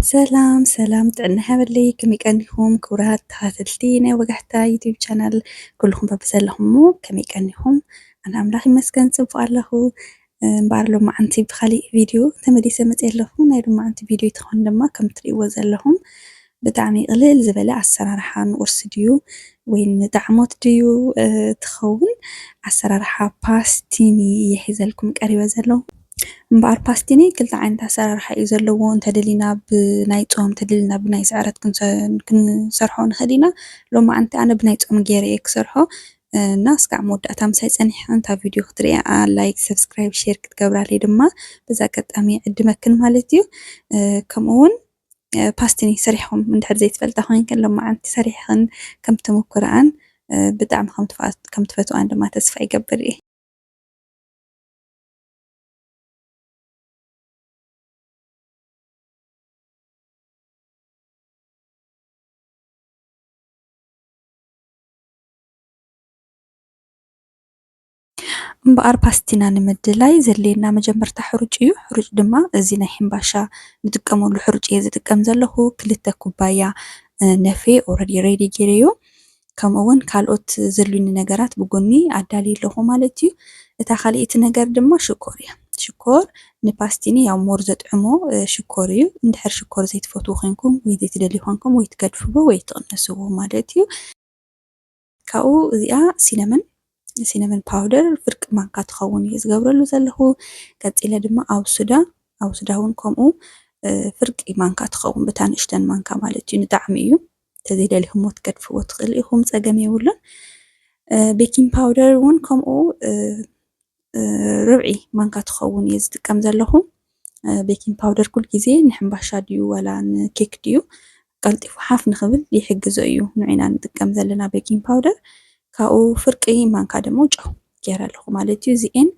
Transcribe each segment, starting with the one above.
ሰላም ጥዕና ሃበለይ ከመይ ቀኒኹም ክቡራት ተኸታተልቲ ናይ ወጋሕታ ዩቲዩብ ቻናል ኩልኩም በብዘለኹምሞ ከመይ ቀኒኹም? ኣነ ኣምላኽ ይመስገን ፅቡቅ ኣለኹ። እምበኣር ሎማዓንቲ ብካሊእ ቪድዮ ተመሊሰ መፅየ ኣለኹ። ናይ ሎማዓንቲ ቪድዮ ትኾን ድማ ከም እትሪእዎ ዘለኹም ብጣዕሚ ቅልል ዝበለ ኣሰራርሓ ንቁርሲ ድዩ ወይ ንጣዕሞት ድዩ ትኸውን ኣሰራርሓ ፓስቲኒ እየ ሒዘልኩም ቀሪበ ዘለኹ። እምበኣር ፓስቲኒ ክልተ ዓይነት ኣሰራርሓ እዩ ዘለዎ። እንተደሊና ብናይ ፆም እንተደሊና ብናይ ስዕረት ክንሰርሖ ንኽእል ኢና። ሎማዓንቲ ኣነ ብናይ ፆም ገይረ እየ ክሰርሖ እና እስካዕ መወዳእታ ምሳይ ፀኒሐ እንታ ቪድዮ ክትሪኣ ላይክ ሰብስክራይብ ሼር ክትገብራለይ ድማ በዛ ኣጋጣሚ ዕድመክን ማለት እዩ። ከምኡ እውን ፓስቲኒ ሰሪሕኩም እንድሕር ዘይትፈልጣ ኮይንክን ሎማዓንቲ ሰሪሕክን ከም ተመኩርኣን ብጣዕሚ ከም ትፈትዋን ድማ ተስፋ ይገብር እየ። እምበኣር ፓስቲና ንምድላይ ዘድልየና መጀመርታ ሕሩጭ እዩ። ሕሩጭ ድማ እዚ ናይ ሕምባሻ ንጥቀመሉ ሕሩጭ እየ ዝጥቀም ዘለኹ። ክልተ ኩባያ ነፍየ ኦልሬዲ ሬዲ ገይረዮ ከምኡ እውን ካልኦት ዘድልዩኒ ነገራት ብጎኒ ኣዳልየ ኣለኹ ማለት እዩ። እታ ካልእቲ ነገር ድማ ሽኮር እያ። ሽኮር ንፓስቲኒ ያው ሞር ዘጥዕሞ ሽኮር እዩ። እንድሕር ሽኮር ዘይትፈትዉ ኮይንኩም ወይ ዘይትደልዩ ኮይንኩም ወይ ትገድፍዎ ወይ ትቕንስዎ ማለት እዩ። ካብኡ እዚኣ ሲነመን ፓውደር ፍርቂ ማንካ ትኸውን እየ ዝገብረሉ ዘለኹ። ቀፂለ ድማ ኣውስዳ እውን ከምኡ ፍርቂ ማንካ ትኸውን ብታ ንእሽተን ማንካ ማለት እዩ። ንጣዕሚ እዩ እንተዘይደሊኹምዎ ትገድፍዎ ትኽእሉ ኢኹም ፀገም የብሉን። ቤኪንግ ፓውደር እውን ከምኡ ርብዒ ማንካ ትኸውን እየ ዝጥቀም ዘለኹ። ቤኪንግ ፓውደር ኩል ግዜ ንሕምባሻ ድዩ ዋላ ንኬክ ድዩ ቀልጢፉ ሓፍ ንኽብል ይሕግዞ እዩ ንዒና ንጥቀም ዘለና ቤኪንግ ፓውደር። ካብኡ ፍርቂ ማንካ ደሞ ጨው ገይረ ኣለኹ ማለት እዩ። እዚአን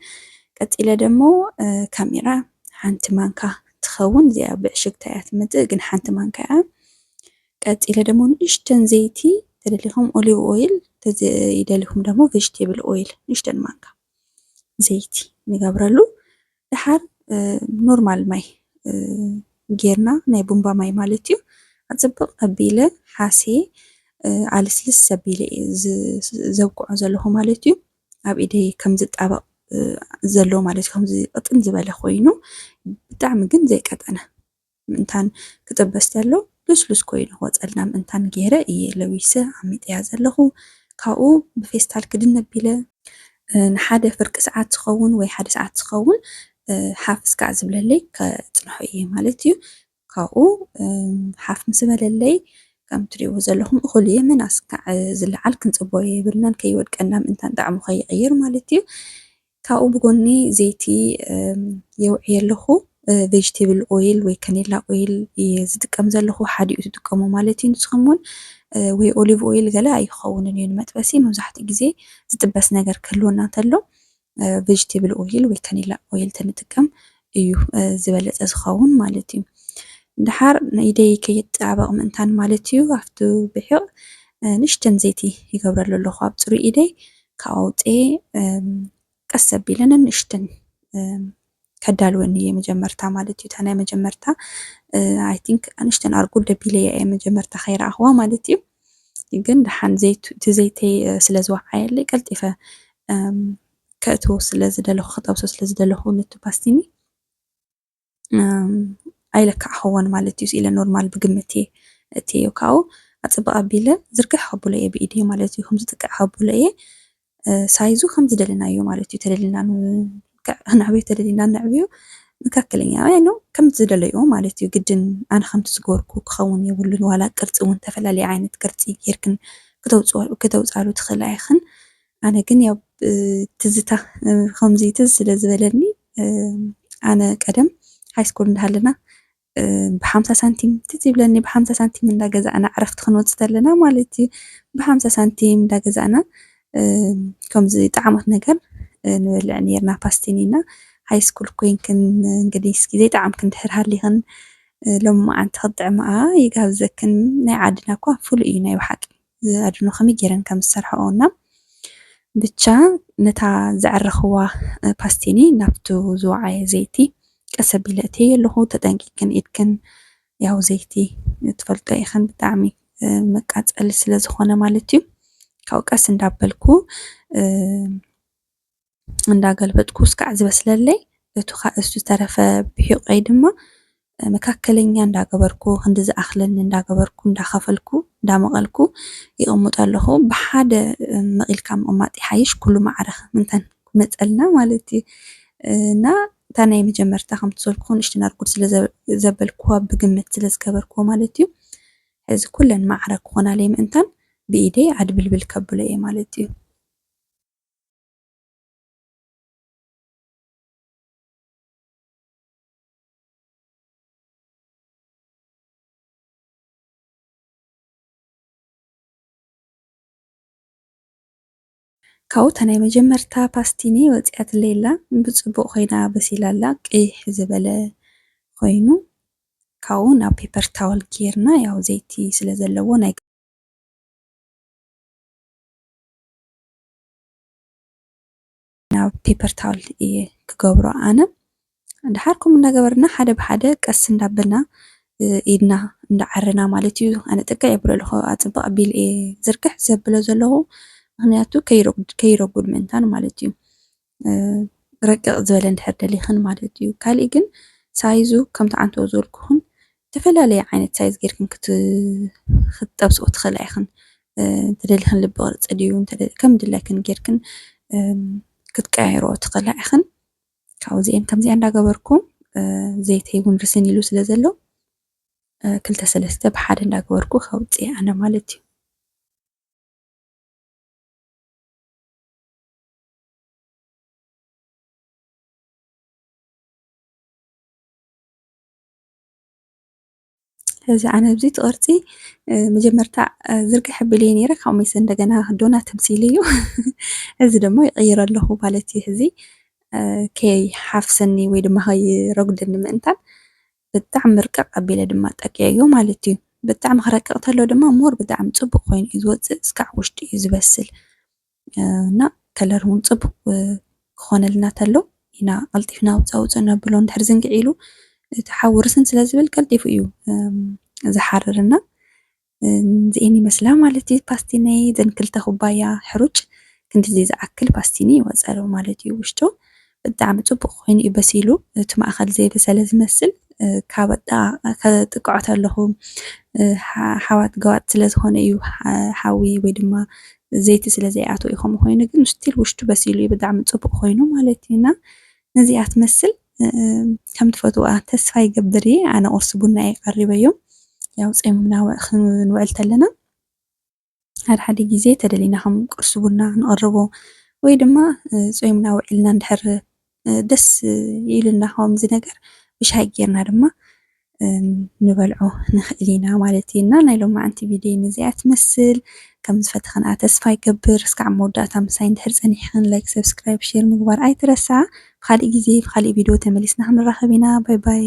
ቀፂለ ደሞ ካሜራ ሓንቲ ማንካ ትኸውን እዚኣ ብዕሽግታ እያ ትመፅእ ግን ሓንቲ ማንካ እያ። ቀፂለ ደሞ ንእሽተን ዘይቲ ተደሊኹም ኦሊቭ ኦይል ተዘይደሊኹም ደሞ ቬጅቴብል ኦይል ንእሽተን ማንካ ዘይቲ ንገብረሉ። ድሓር ኖርማል ማይ ጌርና ናይ ቡንባ ማይ ማለት እዩ ኣፅብቕ ኣቢለ ሓሴ ኣልስልስ ኣቢለ ዘብክዖ ዘለኹ ማለት እዩ። ኣብ ኢደይ ከም ዝጣበቕ ዘሎ ማለት እዩ። ከምዚ ቅጥን ዝበለ ኮይኑ ብጣዕሚ ግን ዘይቀጠነ ምእንታን ክጥበስ ተሎ ልስሉስ ኮይኑ ክወፀልና ምእንታን ገይረ እየ ለዊሰ ዓሚጠያ ዘለኹ። ካብኡ ብፌስታል ክድን ኣቢለ ንሓደ ፍርቂ ሰዓት ዝኸውን ወይ ሓደ ሰዓት ዝኸውን ሓፍ እስካዕ ዝብለለይ ከፅንሖ እየ ማለት እዩ። ካብኡ ሓፍ ምስ በለለይ ከም ትሪእዎ ዘለኹም እኹል የመን እስካዕ ዝለዓል ክንፅበዮ የብልናን ከይወድቀና ምእንታን ጣዕሙ ከይቕይር ማለት እዩ። ካብኡ ብጎኒ ዘይቲ የውዕየ ኣለኹ። ቬጅቴብል ኦይል ወይ ከኔላ ኦይል እየ ዝጥቀም ዘለኹ ሓዲኡ ትጥቀሙ ማለት እዩ። ንስኹም እውን ወይ ኦሊቭ ኦይል ገለ ኣይክኸውንን እዩ ንመጥበሲ መብዛሕትኡ ግዜ ዝጥበስ ነገር ክህልወና እንተሎ ቬጅቴብል ኦይል ወይ ከኔላ ኦይል ተንጥቀም እዩ ዝበለፀ ዝኸውን ማለት እዩ። ድሓር ኢደይ ከየጣበቕ ምእንታን ማለት እዩ ኣብቲ ብሕቕ ንእሽተን ዘይቲ ይገብረሉ ኣለኹ ኣብ ፅሩይ ኢደይ ካብኡ ኣውፅአ ቀስ ኣቢለ ንእሽተን ከዳልወኒ እየ መጀመርታ ማለት እዩ። እታ ናይ መጀመርታ ኣይ ቲንክ ንእሽተን ኣርጉል ደቢለ እየ መጀመርታ ከይረኣኽዋ ማለት እዩ። ግን ድሓን እቲ ዘይተይ ስለ ዝወዓየለይ ቀልጢፈ ከእትዎ ስለዝደለኹ ክጠብሶ ስለዝደለኹ ነቲ ፓስቲኒ ኣይለካዕኽዎን ማለት እዩ። ኢለ ኖርማል ብግምት እትዮ ካብኡ ኣፅብቕ ኣቢለ ዝርግሕ ከብሎ እየ ብኢደ ማለት እዩ። ከምዚ ጥቅዕ ከብሎ እየ ሳይዙ ከም ዝደለናዮ ማለት እዩ። ተደሊና ክንዕብዮ ተደሊና ነዕብዮ መካከለኛ ነው ከም ዝደለዮ ማለት እዩ። ግድን ኣነ ከምቲ ዝገበርኩ ክኸውን የብሉን ዋላ ቅርፂ እውን ተፈላለየ ዓይነት ቅርፂ ጌርክን ክተውፃሉ ትኽእል ኣይኽን። ኣነ ግን ያው ትዝታ ከምዚ ትዝ ስለ ዝበለኒ ኣነ ቀደም ሃይስኩል እንዳሃለና ብ50 ሳንቲም ትዝ ይብለኒ ብ50 ሳንቲም እንዳገዛእና ዕረፍቲ ክንወፅእ ተለና ማለት እዩ። ብ50 ሳንቲም እንዳገዛእና ከምዚ ጣዕሞት ነገር ንበልዕ ነርና ፓስቲኒና ሃይስኩል ኮይንክን እንግዲህ እስኪ ዘይጣዕምክ እንድሕር ሃሊኽን ሎማዓንቲ ክትጥዕምኣ ይጋብዘክን። ናይ ዓድና እኳ ፍሉይ እዩ ናይ ብሓቂ ኣድኖ ከመይ ገይረን ከም ዝሰርሐኦና ብቻ ነታ ዘዕረኽዋ ፓስቲኒ ናብቱ ዝወዓየ ዘይቲ ቀስ ኣቢለ እትየ ኣለኹ። ተጠንቂቅን ኢድክን ያው ዘይቲ ትፈልጦ ኢኸን ብጣዕሚ መቃፀሊ ስለ ዝኾነ ማለት እዩ ካብኡ ቀስ እንዳበልኩ እንዳገልበጥኩ እስካዕ ዝበስለለይ እቲ ዝተረፈ ብሒቆይ ድማ መካከለኛ እንዳገበርኩ ክንዲ ዝኣኽለኒ እንዳገበርኩ እንዳኸፈልኩ እንዳመቐልኩ ይቕምጡ ኣለኹ ብሓደ መቒልካ ምቕማጥ ይሓይሽ ኩሉ ማዕረ ምንታን ክመፀልና ማለት እዩ እና እታ ናይ መጀመርታ ከምቲ ዝበልኩ ንእሽተይ ናርጉድ ስለ ዘበልክዋ ብግምት ስለ ዝገበርክዎ ማለት እዩ ሕዚ ኩለን ማዕረ ክኾናለይ ምእንታን ብኢደይ ኣድብልብል ከብሎ እየ ማለት እዩ ካብኡ እታ ናይ መጀመርታ ፓስቲኒ ወፂኣትለይ ኣላ ብፅቡቅ ኮይና በሲላ ኣላ ቅይሕ ዝበለ ኮይኑ ካብኡ ናብ ፔፐር ታወል ጌርና ያው ዘይቲ ስለ ዘለዎ ናይ ናብ ፔፐር ታወል እየ ክገብሮ ኣነ ድሓር ከምኡ እንዳገበርና ሓደ ብሓደ ቀስ እንዳበልና ኢድና እንዳዓረና ማለት እዩ ኣነ ጥቅዕ የብሎ ኣለኹ ኣፅብቕ ኣቢለ እየ ዝርግሕ ዘብሎ ዘለኹ ምክንያቱ ከይረጉድ ምእንታን ማለት እዩ ረቅቕ ዝበለ እንድሕር ደሊኽን ማለት እዩ ካሊእ ግን ሳይዙ ከምቲ ዓንተኦ ዝበልኩኹን ዝተፈላለየ ዓይነት ሳይዝ ጌርክን ክትጠብስኦ ትኽእል ኢኽን እንተደሊኽን ልቢ ቅርፂ ድዩ ከም ድለይክን ጌርክን ክትቀያይርኦ ትኽእል ኢኽን ካብዚአን ከምዚኣ እንዳገበርኩ ዘይተይ እውን ርስን ኢሉ ስለ ዘሎ ክልተ ሰለስተ ብሓደ እንዳገበርኩ ከውፅእ ኣነ ማለት እዩ እዚ ኣነ ኣብዚ ቅርፂ መጀመርታ ዝርግሕ ኣቢለ እየ ነይረ ካብኡ መይሰ እንደገና ዶናት ተምሲሉ እዩ እዚ ድማ ይቕይሮ ኣለኹ ማለት እዩ ሕዚ ከይሓፍሰኒ ወይ ድማ ከይረጉደኒ ምእንታን ብጣዕሚ ርቅቕ ኣቢለ ድማ ጠቅየዮ ማለት እዩ ብጣዕሚ ክረቅቕ ተሎ ድማ ሞር ብጣዕሚ ፅቡቅ ኮይኑ እዩ ዝወፅእ እስካዕ ውሽጢ እዩ ዝበስል እና ከለር እውን ፅቡቅ ክኾነልና ተሎ ኢና ቀልጢፍና ውፃውፅእ ነብሎ እንድሕር ዝንግዕ ኢሉ እቲ ሓዊ ርስን ስለ ዝብል ቀልጢፉ እዩ ዝሓርርና እዚአን ይመስላ ማለት እዩ ፓስቲነይ ዘን ክልተ ኩባያ ሕሩጭ ክንድዚ ዝኣክል ፓስቲኒ ይወፀሉ ማለት እዩ ውሽጡ ብጣዕሚ ፅቡቅ ኮይኑ እዩ በሲሉ እቲ ማእኸል ዘይበሰለ ዝመስል ካብ ከጥቅዖ ከለኹ ሓዋት ገዋጥ ስለ ዝኾነ እዩ ሓዊ ወይ ድማ ዘይቲ ስለ ዘይኣተዎ እዩ ከምኡ ኮይኑ ግን ስቲል ውሽጡ በሲሉ እዩ ብጣዕሚ ፅቡቅ ኮይኑ ማለት እዩ እና ነዚኣ ትመስል ከም ትፈትዋ ተስፋ ይገብር እየ ኣነ ቁርሲ ቡና እየ ቀሪበዮም ያው ፀሚምና ክንውዕል ተለና ሓደ ግዜ ተደሊና ከም ቁርሲ ቡና ንቐርቦ ወይ ድማ ፀሚምና ውዒልና እንድሕር ደስ ይብልና ከምዚ ነገር ብሻሂ ጌርና ድማ ንበልዖ ንኽእል ኢና ማለት እዩ እና ናይ ሎማዓንቲ ቪድዮ ነዚኣ ትመስል ከም ዝፈተኸና ተስፋ ይገብር እስካዕ መወዳእታ ምሳይ እንድሕር ፀኒሕክን ላይክ ሰብስክራይብ ሼር ምግባር ኣይትረሳዕ ብካሊእ ግዜ ብካሊእ ቪድዮ ተመሊስና ክንራኸብ ኢና ባይ ባይ